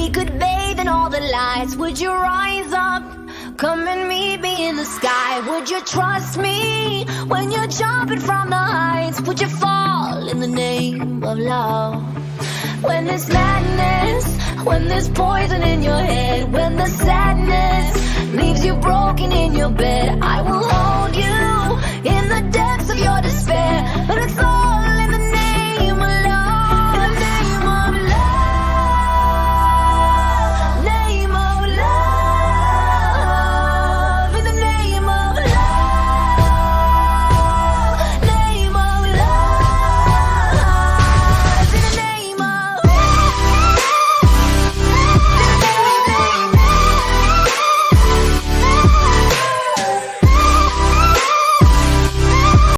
we could bathe in all the lights. Would you rise up? Come and meet me in the sky. Would you trust me when you're jumping from the heights? Would you fall in the name of love? When there's madness, when there's poison in your head, when the sadness leaves you broken in your bed, I will hold you in the depths of your despair. But it's all